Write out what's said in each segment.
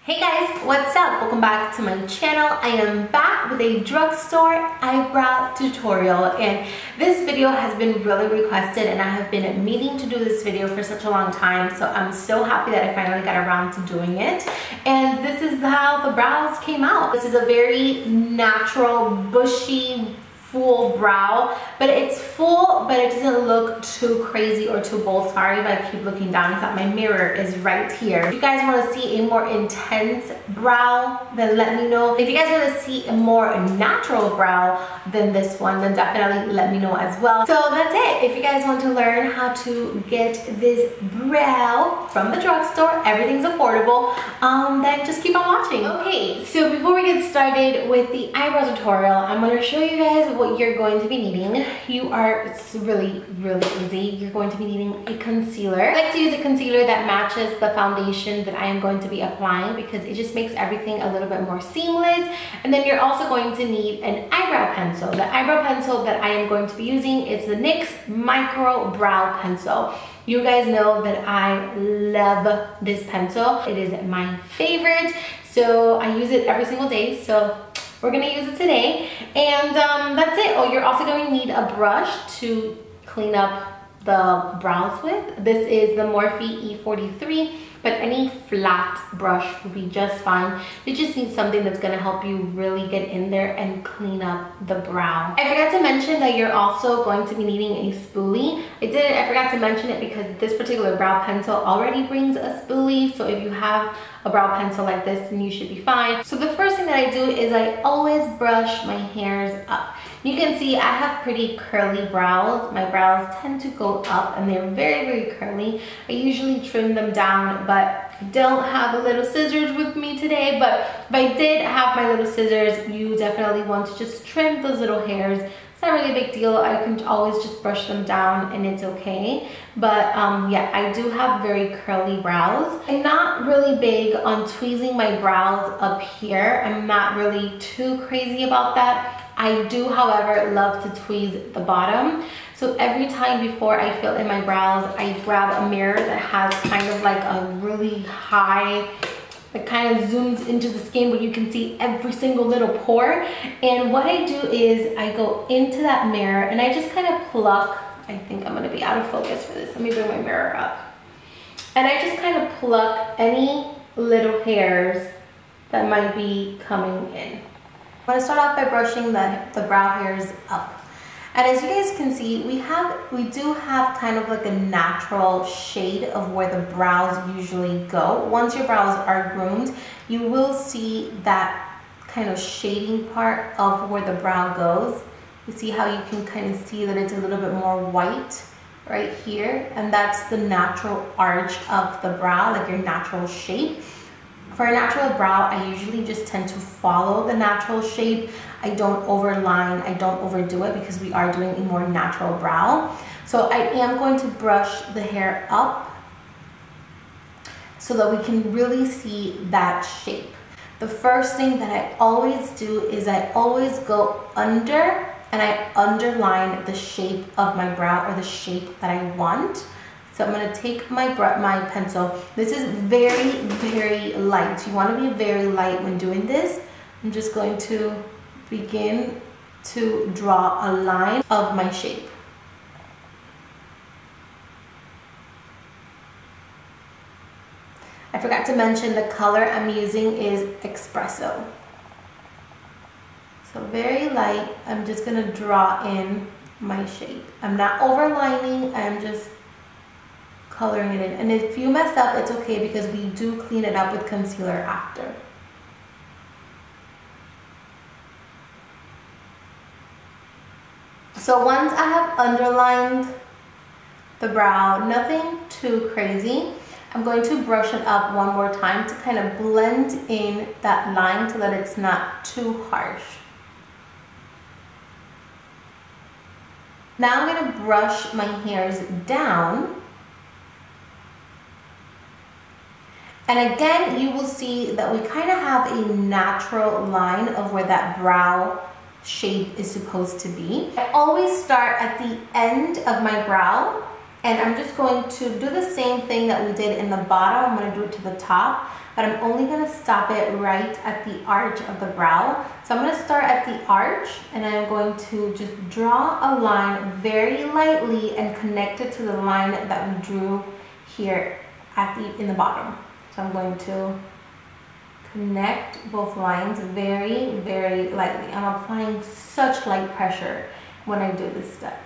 Hey guys, what's up? Welcome back to my channel. I am back with a drugstore eyebrow tutorial, and this video has been really requested and I have been meaning to do this video for such a long time, so I'm so happy that I finally got around to doing it. And this is how the brows came out. This is a very natural, bushy, full brow, but it's full, but it doesn't look too crazy or too bold. Sorry if I keep looking down, it's that my mirror is right here. If you guys want to see a more intense brow, then let me know. If you guys want to see a more natural brow than this one, then definitely let me know as well. So that's it. If you guys want to learn how to get this brow from the drugstore, everything's affordable, then just keep on watching. Okay, so before we get started with the eyebrow tutorial, I'm going to show you guys what you're going to be needing. It's really easy. You're going to be needing a concealer. I like to use a concealer that matches the foundation that I am going to be applying because it just makes everything a little bit more seamless. And then you're also going to need an eyebrow pencil. The eyebrow pencil that I am going to be using is the NYX Micro Brow Pencil. You guys know that I love this pencil. It is my favorite, so I use it every single day. So we're gonna use it today, and that's it. Oh, you're also going to need a brush to clean up the brows with. This is the Morphe E43, but any flat brush will be just fine. You just need something that's gonna help you really get in there and clean up the brow. I forgot to mention that you're also going to be needing a spoolie. I forgot to mention it because this particular brow pencil already brings a spoolie, so if you have a brow pencil like this, then you should be fine. So the first thing that I do is I always brush my hairs up. You can see I have pretty curly brows. My brows tend to go up and they're very curly. I usually trim them down, but I don't have the little scissors with me today. But if I did have my little scissors, you definitely want to just trim those little hairs. It's not really a big deal. I can always just brush them down and it's okay. But yeah, I do have very curly brows. I'm not really big on tweezing my brows up here. I'm not really too crazy about that. I do, however, love to tweeze the bottom. So every time before I fill in my brows, I grab a mirror that has kind of like a really high, it kind of zooms into the skin where you can see every single little pore. And what I do is I go into that mirror and I just kind of pluck. I think I'm gonna be out of focus for this. Let me bring my mirror up. And I just kind of pluck any little hairs that might be coming in. I'm gonna start off by brushing the brow hairs up. And as you guys can see, we do have kind of like a natural shade of where the brows usually go. Once your brows are groomed, you will see that kind of shading part of where the brow goes. You see how you can kind of see that it's a little bit more white right here, and that's the natural arch of the brow, like your natural shape. For a natural brow, I usually just tend to follow the natural shape. I don't overline, I don't overdo it because we are doing a more natural brow. So I am going to brush the hair up so that we can really see that shape. The first thing that I always do is I always go under and I underline the shape of my brow or the shape that I want. So I'm going to take my pencil. This is very light. You want to be very light when doing this. I'm just going to begin to draw a line of my shape. I forgot to mention the color I'm using is Espresso. So very light. I'm just going to draw in my shape. I'm not overlining. I'm just coloring it in. And if you mess up, it's okay because we do clean it up with concealer after. So once I have underlined the brow, nothing too crazy, I'm going to brush it up one more time to kind of blend in that line so that it's not too harsh. Now I'm going to brush my hairs down. And again, you will see that we kind of have a natural line of where that brow shape is supposed to be. I always start at the end of my brow And I'm just going to do the same thing that we did in the bottom. I'm going to do it to the top, but I'm only going to stop it right at the arch of the brow. So I'm going to start at the arch, and I'm going to just draw a line very lightly and connect it to the line that we drew here in the bottom. So I'm going to connect both lines very, very lightly. I'm applying such light pressure when I do this step.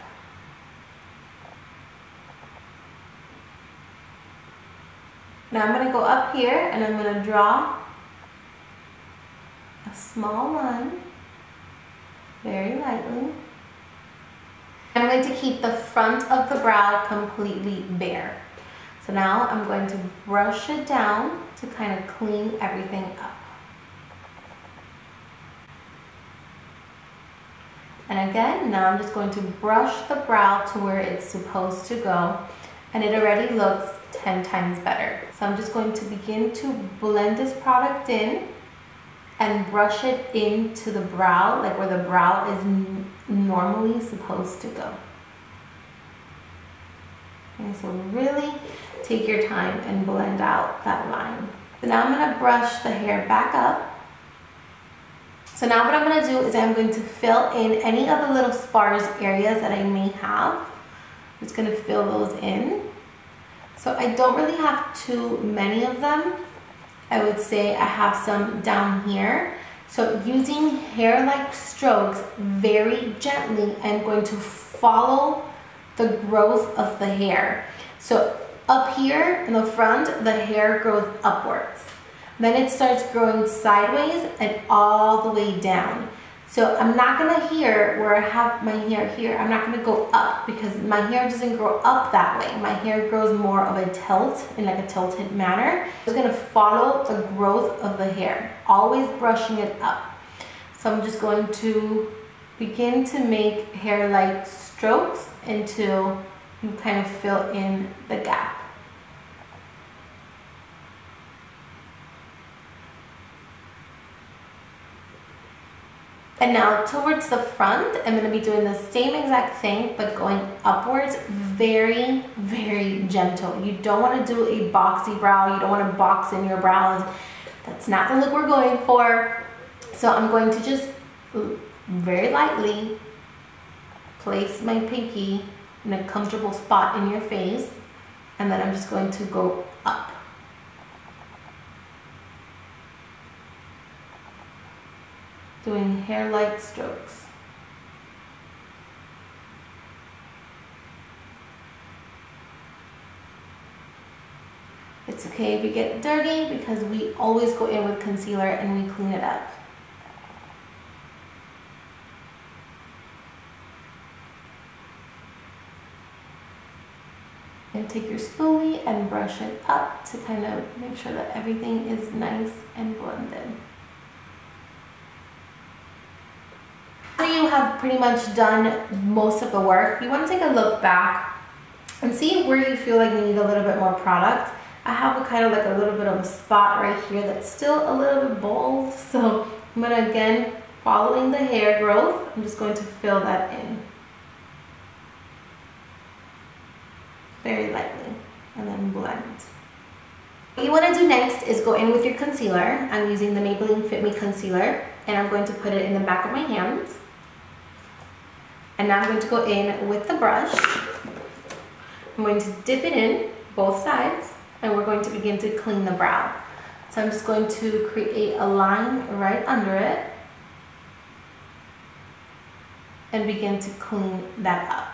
Now I'm going to go up here and I'm going to draw a small line very lightly. I'm going to keep the front of the brow completely bare. So now I'm going to brush it down to kind of clean everything up. And again, now I'm just going to brush the brow to where it's supposed to go, and it already looks 10 times better. So I'm just going to begin to blend this product in and brush it into the brow, like where the brow is normally supposed to go. Okay, so really take your time and blend out that line. So now I'm going to brush the hair back up. So now what I'm going to do is I'm going to fill in any of the little sparse areas that I may have. I'm just going to fill those in. So I don't really have too many of them. I would say I have some down here. So using hair-like strokes very gently, I'm going to follow the growth of the hair. So up here in the front, the hair grows upwards. Then it starts growing sideways and all the way down. So I'm not gonna here, where I have my hair here, I'm not gonna go up because my hair doesn't grow up that way. My hair grows more of a tilt, in like a tilted manner. I'm just gonna follow the growth of the hair, always brushing it up. So I'm just going to begin to make hair-like strokes until you kind of fill in the gap. And now towards the front, I'm going to be doing the same exact thing, but going upwards very, very gentle. You don't want to do a boxy brow. You don't want to box in your brows. That's not the look we're going for. So I'm going to just very lightly place my pinky in a comfortable spot in your face, and then I'm just going to go up. Doing hair-like strokes. It's okay if you get dirty because we always go in with concealer and we clean it up. And take your spoolie and brush it up to kind of make sure that everything is nice and blended. You have pretty much done most of the work. You want to take a look back and see where you feel like you need a little bit more product. I have a kind of like a little bit of a spot right here that's still a little bit bold, so I'm going to, again, following the hair growth, I'm just going to fill that in very lightly and then blend. What you want to do next is go in with your concealer. I'm using the Maybelline Fit Me Concealer, and I'm going to put it in the back of my hands. And now I'm going to go in with the brush. I'm going to dip it in both sides, and we're going to begin to clean the brow. So I'm just going to create a line right under it and begin to clean that up.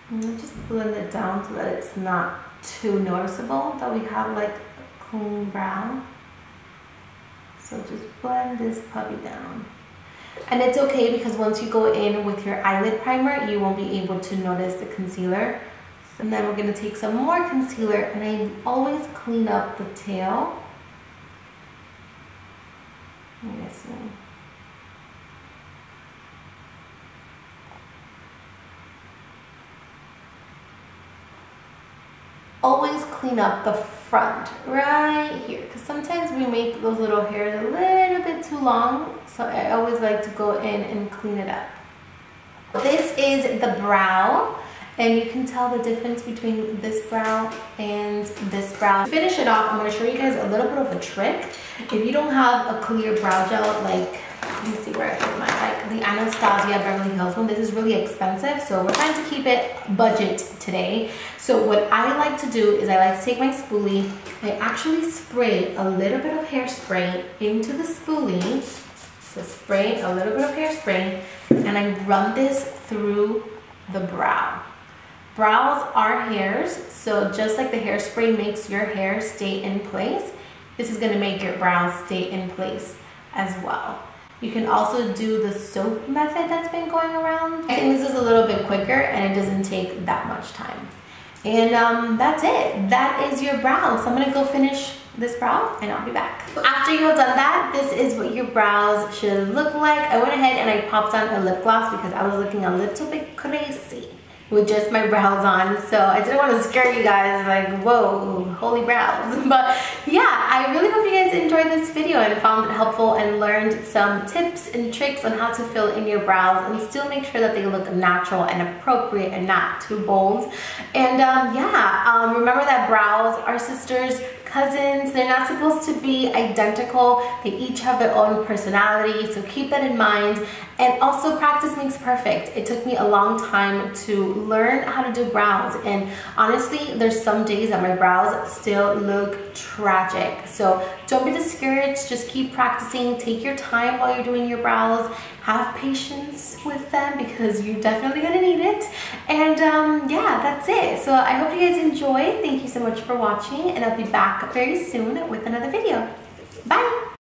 And just blend it down so that it's not too noticeable that we have like a clean brow. So just blend this puppy down. And it's okay because once you go in with your eyelid primer, you won't be able to notice the concealer. And then we're going to take some more concealer, and I always clean up the tail. Let me see. Always clean up the front, right here, because sometimes we make those little hairs a little bit too long, so I always like to go in and clean it up. This is the brow, and you can tell the difference between this brow and this brow. To finish it off, I'm going to show you guys a little bit of a trick. If you don't have a clear brow gel, like, let me see where I put mine, like the Anastasia Beverly Hills one, this is really expensive, so we're trying to keep it budget today. So what I like to do is I like to take my spoolie, I actually spray a little bit of hairspray into the spoolie. So spray a little bit of hairspray, and I run this through the brow. Brows are hairs, so just like the hairspray makes your hair stay in place, this is going to make your brows stay in place as well. You can also do the soap method that's been going around. I think this is a little bit quicker and it doesn't take that much time. And that's it. That is your brow. So I'm going to go finish this brow and I'll be back. After you have done that, this is what your brows should look like. I went ahead and I popped on a lip gloss because I was looking a little bit crazy with just my brows on, so I didn't want to scare you guys like, whoa, holy brows. But yeah, I really hope you guys enjoyed this video and found it helpful and learned some tips and tricks on how to fill in your brows and still make sure that they look natural and appropriate and not too bold. And yeah, remember that brows are sisters, cousins. They're not supposed to be identical. They each have their own personality, so keep that in mind. And also, practice makes perfect. It took me a long time to learn how to do brows, and honestly, there's some days that my brows still look tragic. So don't be discouraged, just keep practicing. Take your time while you're doing your brows. Have patience with them because you're definitely gonna need it. And yeah, that's it. So I hope you guys enjoyed. Thank you so much for watching, and I'll be back very soon with another video. Bye.